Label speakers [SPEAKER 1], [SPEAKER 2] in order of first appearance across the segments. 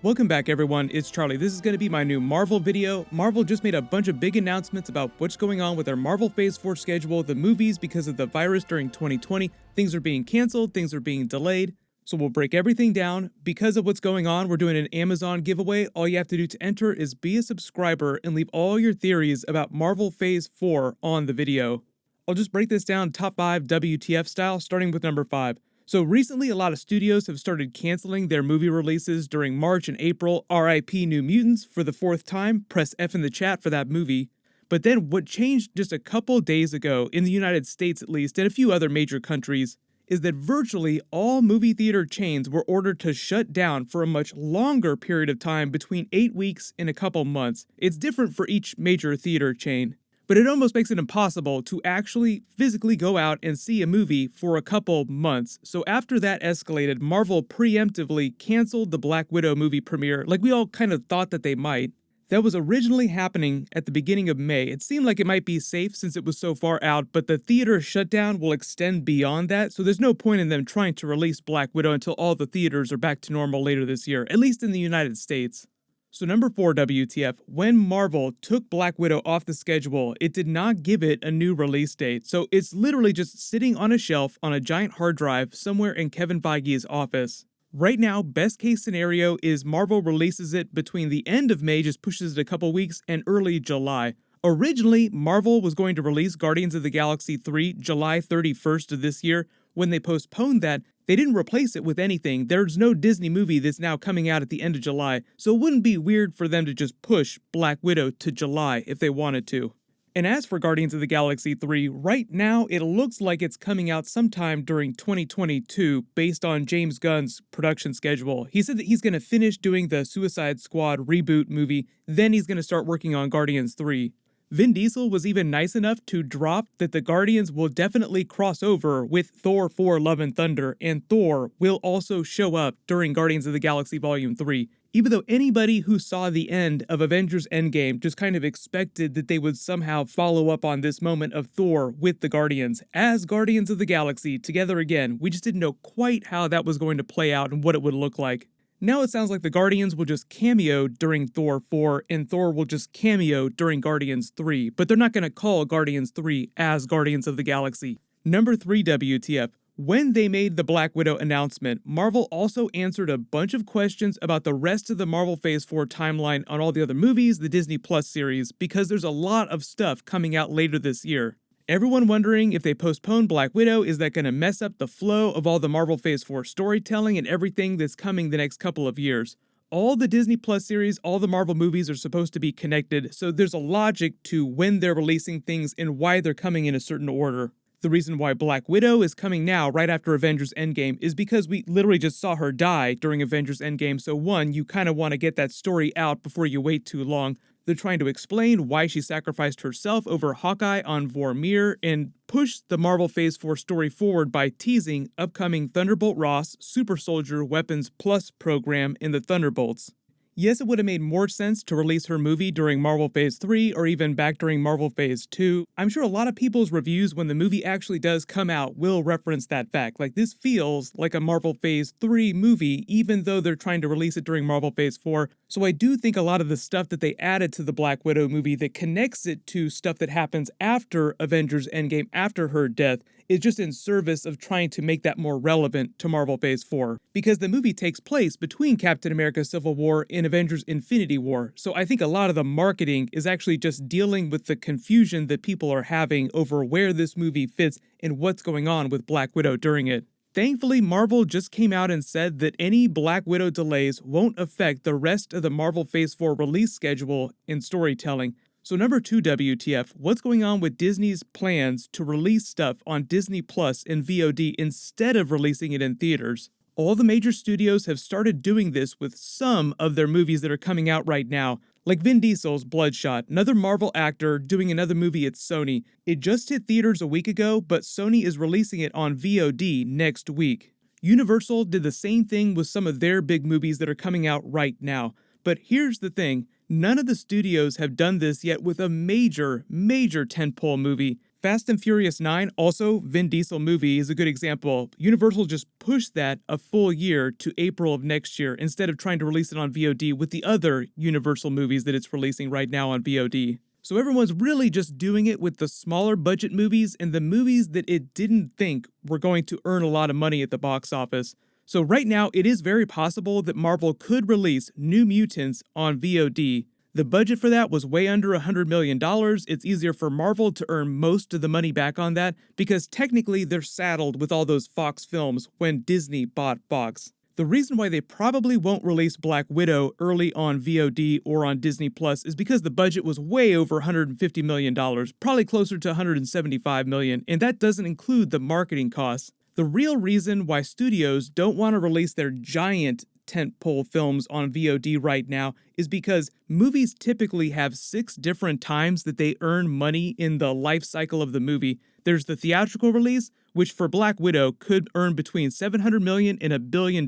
[SPEAKER 1] Welcome back everyone, it's Charlie. This is going to be my new Marvel video. Marvel just made a bunch of big announcements about what's going on with their Marvel Phase 4 schedule, the movies because of the virus during 2020. Things are being canceled, things are being delayed. So we'll break everything down. Because of what's going on, we're doing an Amazon giveaway. All you have to do to enter is be a subscriber and leave all your theories about Marvel Phase 4 on the video. I'll just break this down top 5 WTF style, starting with number 5. So recently, a lot of studios have started canceling their movie releases during March and April. RIP New Mutants for the 4th time. Press F in the chat for that movie. But then what changed just a couple days ago, in the United States at least, and a few other major countries, is that virtually all movie theater chains were ordered to shut down for a much longer period of time, between 8 weeks and a couple months. It's different for each major theater chain. But it almost makes it impossible to actually physically go out and see a movie for a couple months. So after that escalated, Marvel preemptively canceled the Black Widow movie premiere, like we all kind of thought that they might. That was originally happening at the beginning of May. It seemed like it might be safe since it was so far out, but the theater shutdown will extend beyond that, so there's no point in them trying to release Black Widow until all the theaters are back to normal later this year, at least in the United States. So number 4 WTF, when Marvel took Black Widow off the schedule, it did not give it a new release date. So it's literally just sitting on a shelf on a giant hard drive somewhere in Kevin Feige's office. Right now, best case scenario is Marvel releases it between the end of May, just pushes it a couple weeks, and early July. Originally, Marvel was going to release Guardians of the Galaxy 3 July 31st of this year. When they postponed that, they didn't replace it with anything. There's no Disney movie that's now coming out at the end of July, so it wouldn't be weird for them to just push Black Widow to July if they wanted to. And as for Guardians of the Galaxy 3, right now it looks like it's coming out sometime during 2022 based on James Gunn's production schedule. He said that he's going to finish doing the Suicide Squad reboot movie, then he's going to start working on Guardians 3. Vin Diesel was even nice enough to drop that the Guardians will definitely cross over with Thor 4 Love and Thunder, and Thor will also show up during Guardians of the Galaxy Volume 3. Even though anybody who saw the end of Avengers Endgame just kind of expected that they would somehow follow up on this moment of Thor with the Guardians as Guardians of the Galaxy together again. We just didn't know quite how that was going to play out and what it would look like. Now it sounds like the Guardians will just cameo during Thor 4, and Thor will just cameo during Guardians 3, but they're not going to call Guardians 3 as Guardians of the Galaxy. Number 3 WTF. When they made the Black Widow announcement, Marvel also answered a bunch of questions about the rest of the Marvel Phase 4 timeline on all the other movies, the Disney Plus series, because there's a lot of stuff coming out later this year. Everyone wondering if they postpone Black Widow, is that going to mess up the flow of all the Marvel Phase 4 storytelling and everything that's coming the next couple of years? All the Disney Plus series, all the Marvel movies are supposed to be connected, so there's a logic to when they're releasing things and why they're coming in a certain order. The reason why Black Widow is coming now, right after Avengers Endgame, is because we literally just saw her die during Avengers Endgame, so one, you kind of want to get that story out before you wait too long. They're trying to explain why she sacrificed herself over Hawkeye on Vormir and push the Marvel Phase 4 story forward by teasing upcoming Thunderbolt Ross Super Soldier Weapons Plus program in the Thunderbolts. Yes, it would have made more sense to release her movie during Marvel Phase 3 or even back during Marvel Phase 2. I'm sure a lot of people's reviews when the movie actually does come out will reference that fact. Like, this feels like a Marvel Phase 3 movie, even though they're trying to release it during Marvel Phase 4. So I do think a lot of the stuff that they added to the Black Widow movie that connects it to stuff that happens after Avengers Endgame, after her death, is just in service of trying to make that more relevant to Marvel Phase 4. Because the movie takes place between Captain America Civil War and Avengers Infinity War, so I think a lot of the marketing is actually just dealing with the confusion that people are having over where this movie fits and what's going on with Black Widow during it. Thankfully, Marvel just came out and said that any Black Widow delays won't affect the rest of the Marvel Phase 4 release schedule and storytelling. So number 2 WTF, what's going on with Disney's plans to release stuff on Disney Plus and VOD instead of releasing it in theaters? All the major studios have started doing this with some of their movies that are coming out right now, like Vin Diesel's Bloodshot, another Marvel actor doing another movie at Sony. It just hit theaters a week ago, but Sony is releasing it on VOD next week. Universal did the same thing with some of their big movies that are coming out right now. But here's the thing, none of the studios have done this yet with a major tentpole movie. Fast and Furious 9, also Vin Diesel movie, is a good example. Universal just pushed that a full year to April of next year instead of trying to release it on VOD with the other Universal movies that it's releasing right now on VOD. So everyone's really just doing it with the smaller budget movies and the movies that it didn't think were going to earn a lot of money at the box office. So right now, it is very possible that Marvel could release New Mutants on VOD. The budget for that was way under $100 million. It's easier for Marvel to earn most of the money back on that because technically they're saddled with all those Fox films when Disney bought Fox. The reason why they probably won't release Black Widow early on VOD or on Disney Plus is because the budget was way over $150 million, probably closer to $175 million, and that doesn't include the marketing costs. The real reason why studios don't want to release their giant tentpole films on VOD right now is because movies typically have 6 different times that they earn money in the life cycle of the movie. There's the theatrical release, which for Black Widow could earn between $700 million and $1 billion.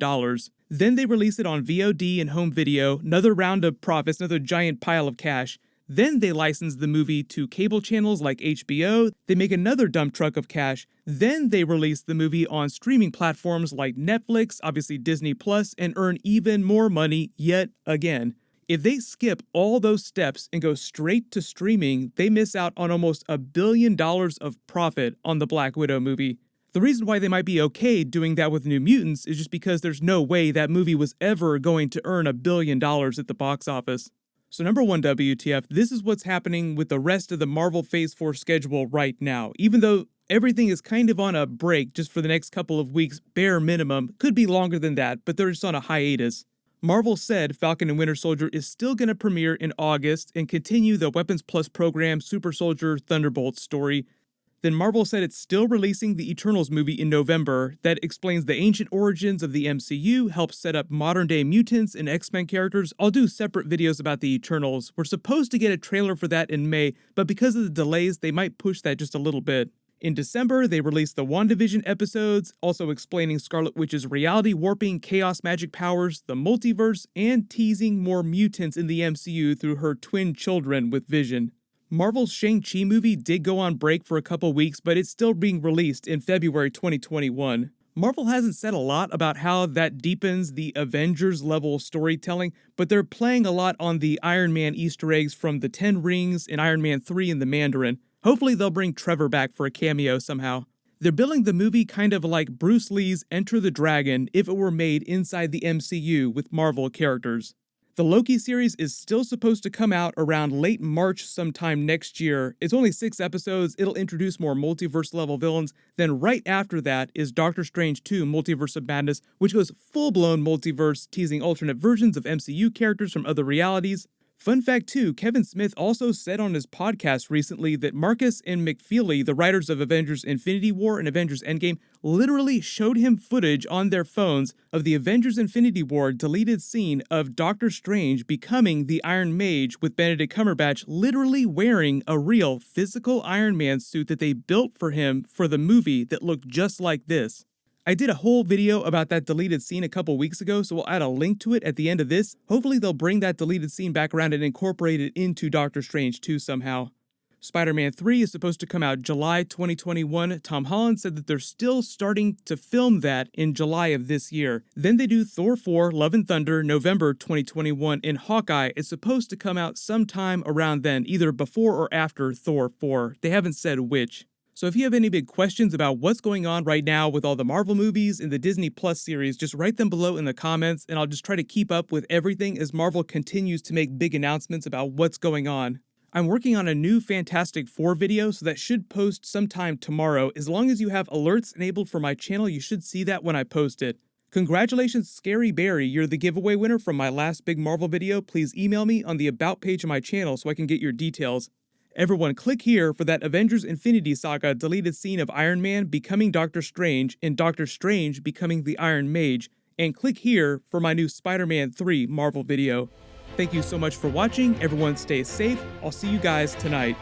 [SPEAKER 1] Then they release it on VOD and home video, another round of profits, another giant pile of cash. Then they license the movie to cable channels like HBO, they make another dump truck of cash, then they release the movie on streaming platforms like Netflix, obviously Disney Plus, and earn even more money yet again. If they skip all those steps and go straight to streaming, they miss out on almost $1 billion of profit on the Black Widow movie. The reason why they might be okay doing that with New Mutants is just because there's no way that movie was ever going to earn $1 billion at the box office. So number one, WTF, this is what's happening with the rest of the Marvel Phase 4 schedule right now. Even though everything is kind of on a break just for the next couple of weeks, bare minimum, could be longer than that, but they're just on a hiatus. Marvel said Falcon and Winter Soldier is still going to premiere in August and continue the Weapons Plus program Super Soldier Thunderbolt story. Then Marvel said it's still releasing the Eternals movie in November that explains the ancient origins of the MCU, helps set up modern-day mutants and X-Men characters. I'll do separate videos about the Eternals. We're supposed to get a trailer for that in May, but because of the delays, they might push that just a little bit. In December, they released the Wandavision episodes, also explaining Scarlet Witch's reality warping, chaos magic powers, the multiverse, and teasing more mutants in the MCU through her twin children with Vision. Marvel's Shang-Chi movie did go on break for a couple weeks, but it's still being released in February 2021. Marvel hasn't said a lot about how that deepens the Avengers level storytelling, but they're playing a lot on the Iron Man Easter eggs from the 10 Rings in Iron Man 3 and the Mandarin. Hopefully they'll bring Trevor back for a cameo somehow. They're billing the movie kind of like Bruce Lee's Enter the Dragon if it were made inside the MCU with Marvel characters. The Loki series is still supposed to come out around late March sometime next year. It's only 6 episodes, it'll introduce more multiverse-level villains. Then right after that is Doctor Strange 2 Multiverse of Madness, which goes full-blown multiverse, teasing alternate versions of MCU characters from other realities. Fun fact too, Kevin Smith also said on his podcast recently that Marcus and McFeely, the writers of Avengers Infinity War and Avengers Endgame, literally showed him footage on their phones of the Avengers Infinity War deleted scene of Doctor Strange becoming the Iron Mage with Benedict Cumberbatch literally wearing a real physical Iron Man suit that they built for him for the movie that looked just like this. I did a whole video about that deleted scene a couple weeks ago, so we'll add a link to it at the end of this. Hopefully they'll bring that deleted scene back around and incorporate it into Doctor Strange 2 somehow. Spider-Man 3 is supposed to come out July 2021. Tom Holland said that they're still starting to film that in July of this year. Then they do Thor 4, Love and Thunder, November 2021, and Hawkeye is supposed to come out sometime around then, either before or after Thor 4. They haven't said which. So if you have any big questions about what's going on right now with all the Marvel movies and the Disney Plus series, just write them below in the comments and I'll just try to keep up with everything as Marvel continues to make big announcements about what's going on. I'm working on a new Fantastic Four video, so that should post sometime tomorrow. As long as you have alerts enabled for my channel, you should see that when I post it. Congratulations, Scary Barry, you're the giveaway winner from my last big Marvel video. Please email me on the About page of my channel so I can get your details. Everyone click here for that Avengers Infinity Saga deleted scene of Iron Man becoming Doctor Strange and Doctor Strange becoming the Iron Mage, and click here for my new Spider-Man 3 Marvel video. Thank you so much for watching, everyone stay safe, I'll see you guys tonight.